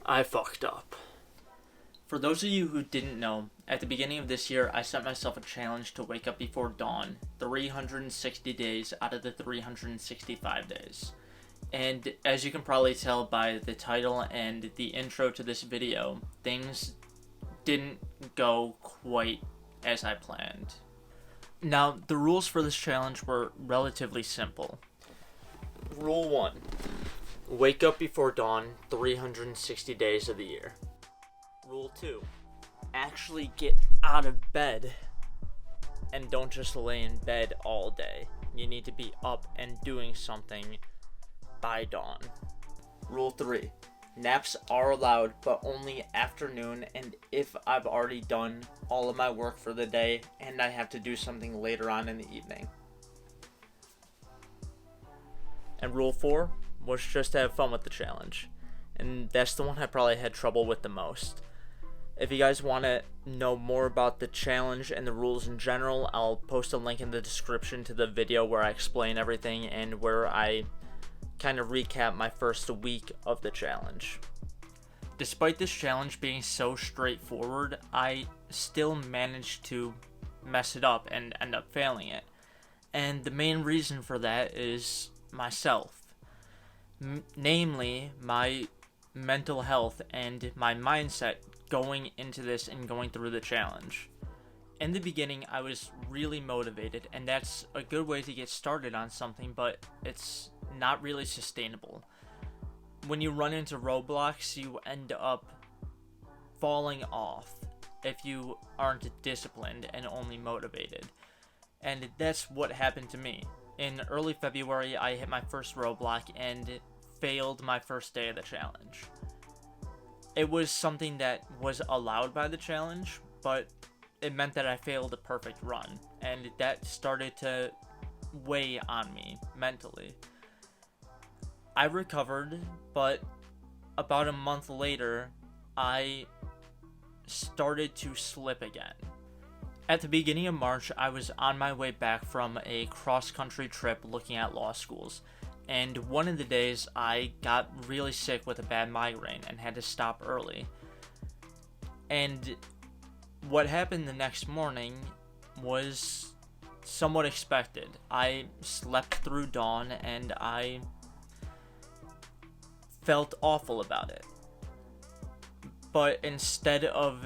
I fucked up. For those of you who didn't know, at the beginning of this year, I set myself a challenge to wake up before dawn 360 days out of the 365 days. And as you can probably tell by the title and the intro to this video, things didn't go quite as I planned. Now, the rules for this challenge were relatively simple. Rule 1. Wake up before dawn 360 days of the year. Rule 2. Actually get out of bed and don't just lay in bed all day. You need to be up and doing something by dawn. Rule 3. Naps are allowed, but only afternoon and if I've already done all of my work for the day and I have to do something later on in the evening. And rule 4 was just to have fun with the challenge. And that's the one I probably had trouble with the most. If you guys want to know more about the challenge and the rules in general, I'll post a link in the description to the video where I explain everything and where I kind of recap my first week of the challenge. Despite this challenge being so straightforward, I still managed to mess it up and end up failing it. And the main reason for that is myself. Namely, my mental health and my mindset going into this and going through the challenge. In the beginning, I was really motivated, and that's a good way to get started on something, but it's not really sustainable. When you run into roadblocks, you end up falling off if you aren't disciplined and only motivated. And that's what happened to me. In early February, I hit my first roadblock and failed my first day of the challenge. It was something that was allowed by the challenge, but it meant that I failed a perfect run, and that started to weigh on me mentally. I recovered, but about a month later, I started to slip again. At the beginning of March, I was on my way back from a cross-country trip looking at law schools, and one of the days I got really sick with a bad migraine and had to stop early. And what happened the next morning was somewhat expected. I slept through dawn and I felt awful about it. But instead of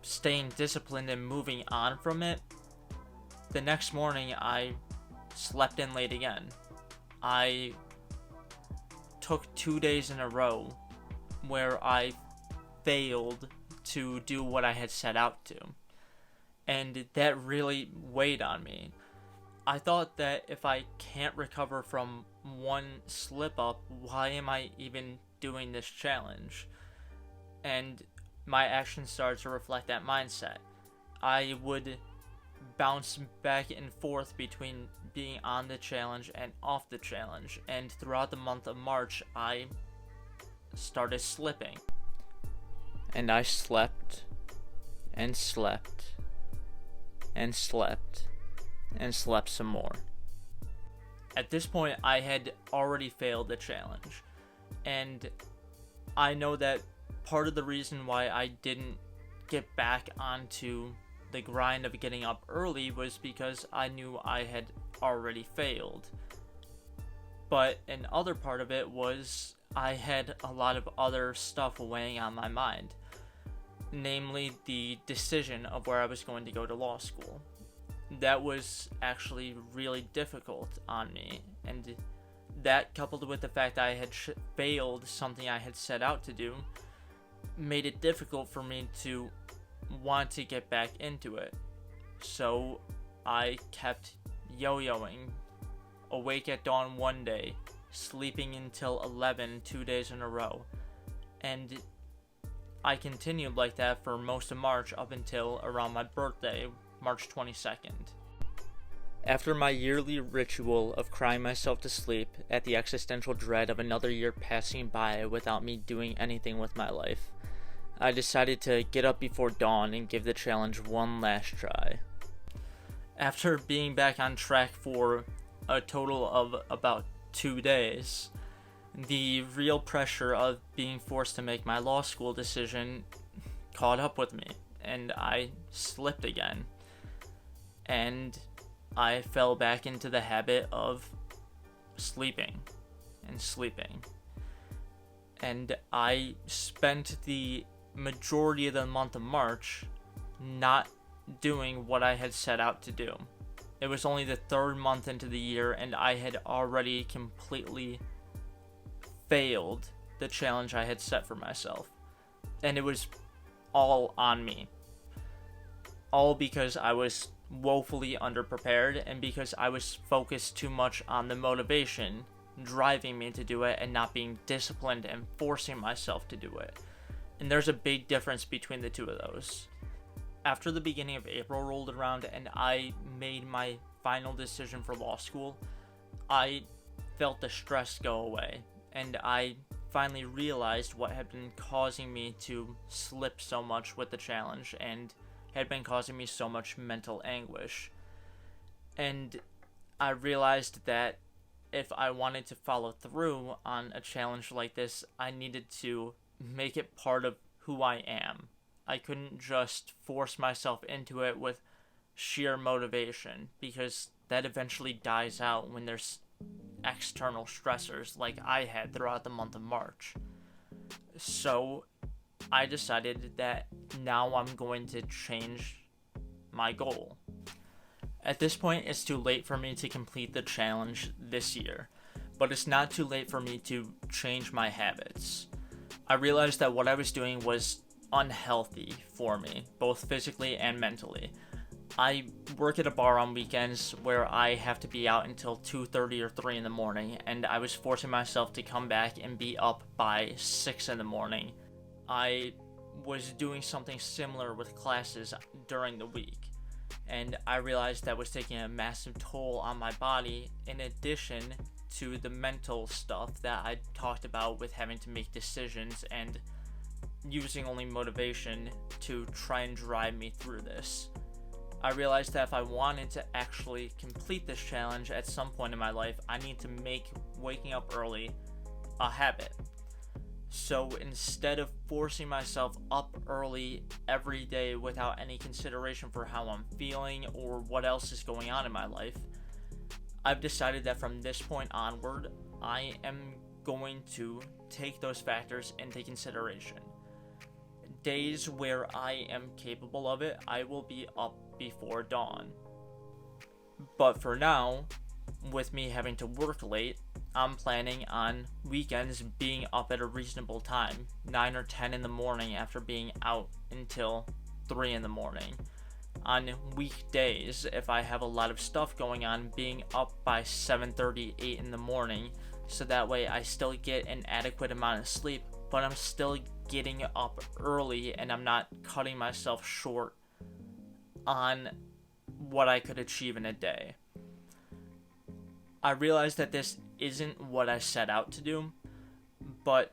staying disciplined and moving on from it, the next morning I slept in late again. I took 2 days in a row where I failed to do what I had set out to, and that really weighed on me. I thought that if I can't recover from one slip up, why am I even doing this challenge? And my actions started to reflect that mindset. I would bounce back and forth between being on the challenge and off the challenge, and throughout the month of March, I started slipping. And I slept, and slept, and slept, and slept some more. At this point, I had already failed the challenge, and I know that part of the reason why I didn't get back onto the grind of getting up early was because I knew I had already failed. But another part of it was I had a lot of other stuff weighing on my mind. Namely, the decision of where I was going to go to law school. That was actually really difficult on me, and that, coupled with the fact that I had failed something I had set out to do, made it difficult for me to want to get back into it. So I kept yo-yoing, awake at dawn one day, sleeping until 11 2 days in a row, and I continued like that for most of March up until around my birthday, March 22nd. After my yearly ritual of crying myself to sleep at the existential dread of another year passing by without me doing anything with my life, I decided to get up before dawn and give the challenge one last try. After being back on track for a total of about 2 days, the real pressure of being forced to make my law school decision caught up with me, and I slipped again. And I fell back into the habit of sleeping and sleeping. And I spent the majority of the month of March not doing what I had set out to do. It was only the third month into the year, and I had already completely failed the challenge I had set for myself. And it was all on me. All because I was woefully underprepared, and because I was focused too much on the motivation driving me to do it and not being disciplined and forcing myself to do it. And there's a big difference between the two of those. After the beginning of April rolled around and I made my final decision for law school, I felt the stress go away, and I finally realized what had been causing me to slip so much with the challenge and had been causing me so much mental anguish. And I realized that if I wanted to follow through on a challenge like this, I needed to make it part of who I am. I couldn't just force myself into it with sheer motivation, because that eventually dies out when there's external stressors like I had throughout the month of March. So I decided that now I'm going to change my goal. At this point, it's too late for me to complete the challenge this year, but it's not too late for me to change my habits. I realized that what I was doing was unhealthy for me, both physically and mentally. I work at a bar on weekends where I have to be out until 2:30 or 3 in the morning, and I was forcing myself to come back and be up by 6 in the morning. I was doing something similar with classes during the week, and I realized that was taking a massive toll on my body, in addition to the mental stuff that I talked about with having to make decisions and using only motivation to try and drive me through this. I realized that if I wanted to actually complete this challenge at some point in my life, I need to make waking up early a habit. So instead of forcing myself up early every day without any consideration for how I'm feeling or what else is going on in my life, I've decided that from this point onward, I am going to take those factors into consideration. Days where I am capable of it, I will be up before dawn. But for now, with me having to work late, I'm planning on weekends being up at a reasonable time, 9 or 10 in the morning after being out until 3 in the morning. On weekdays, if I have a lot of stuff going on, being up by 7:30, 8 in the morning, so that way I still get an adequate amount of sleep, but I'm still getting up early and I'm not cutting myself short on what I could achieve in a day. I realize that this isn't what I set out to do, but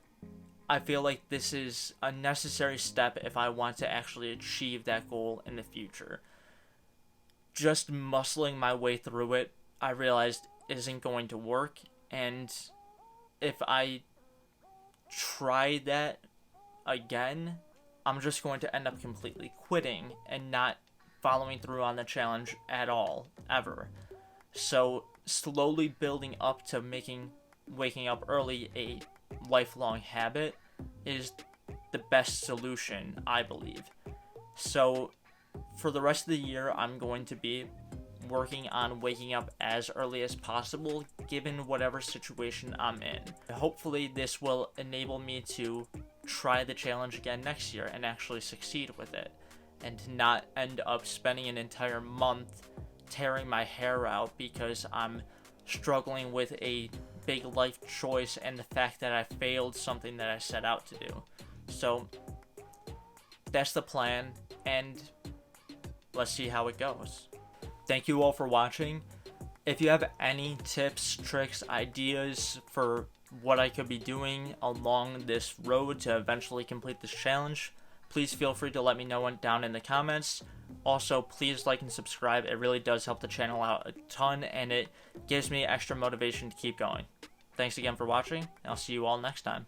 I feel like this is a necessary step if I want to actually achieve that goal in the future. Just muscling my way through it, I realized isn't going to work, and if I try that again, I'm just going to end up completely quitting and not following through on the challenge at all, ever. So slowly building up to making waking up early a lifelong habit is the best solution, I believe. So for the rest of the year, I'm going to be working on waking up as early as possible, given whatever situation I'm in. Hopefully this will enable me to try the challenge again next year and actually succeed with it, and not end up spending an entire month tearing my hair out because I'm struggling with a big life choice and the fact that I failed something that I set out to do. So that's the plan, and let's see how it goes. Thank you all for watching. If you have any tips, tricks, ideas for what I could be doing along this road to eventually complete this challenge, please feel free to let me know down in the comments. Also, please like and subscribe. It really does help the channel out a ton, and it gives me extra motivation to keep going. thanks again for watching, and I'll see you all next time.